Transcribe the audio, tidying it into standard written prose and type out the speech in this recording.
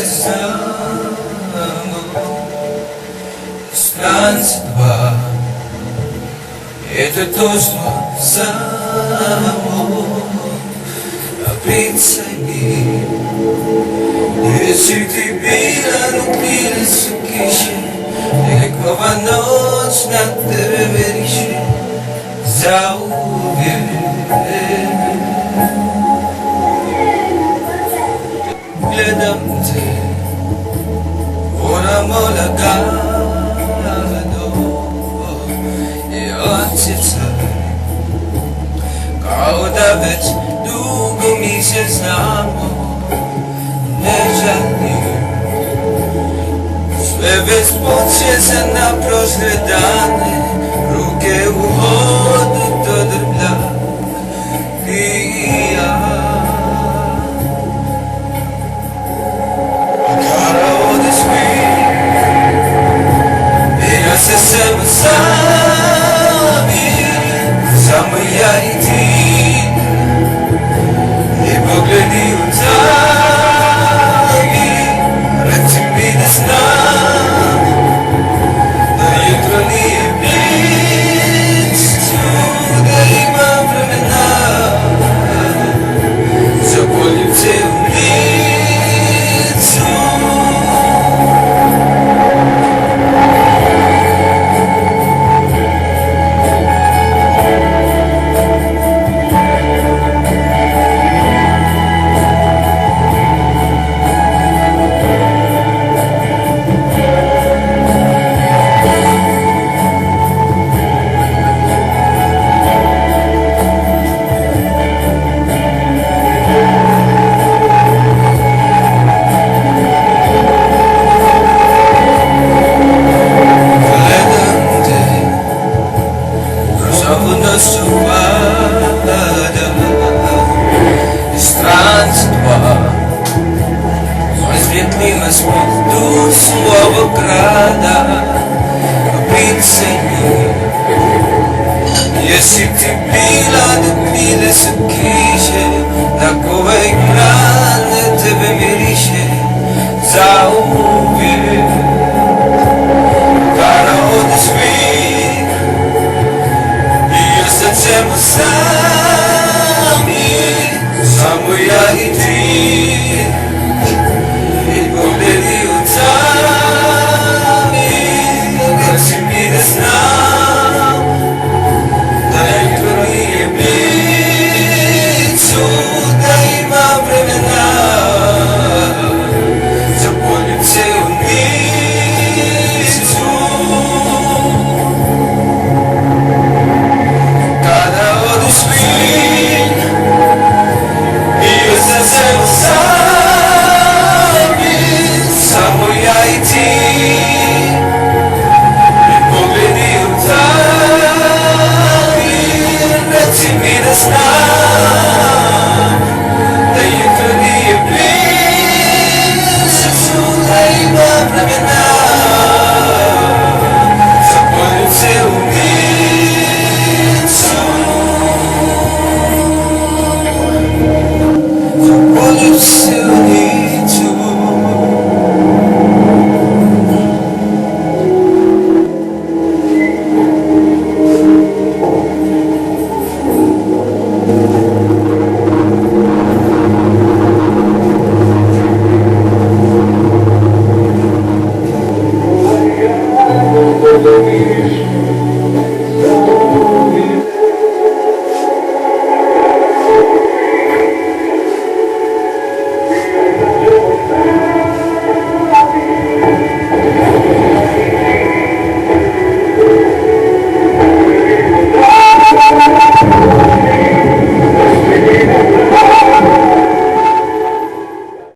само странства. Это то, что само прицени. Если ты била, любили сукиши, какова ночь на тебе веришь, заувер. Гледам те, моля гадо и отец, когда ведь долго месяц знамо не жали, све беспочеса на прозредане, руки уходят до дърбля и я. Сами, само я и ты, и погляди оттами, ръци да знам, но jutro ни е близко, да има времена, за полюбце улицу. До слова града прицени. Если ты била, да били сукише, на кой екран тебе мирише, заувер. Кара от свит, и я съвсем сам.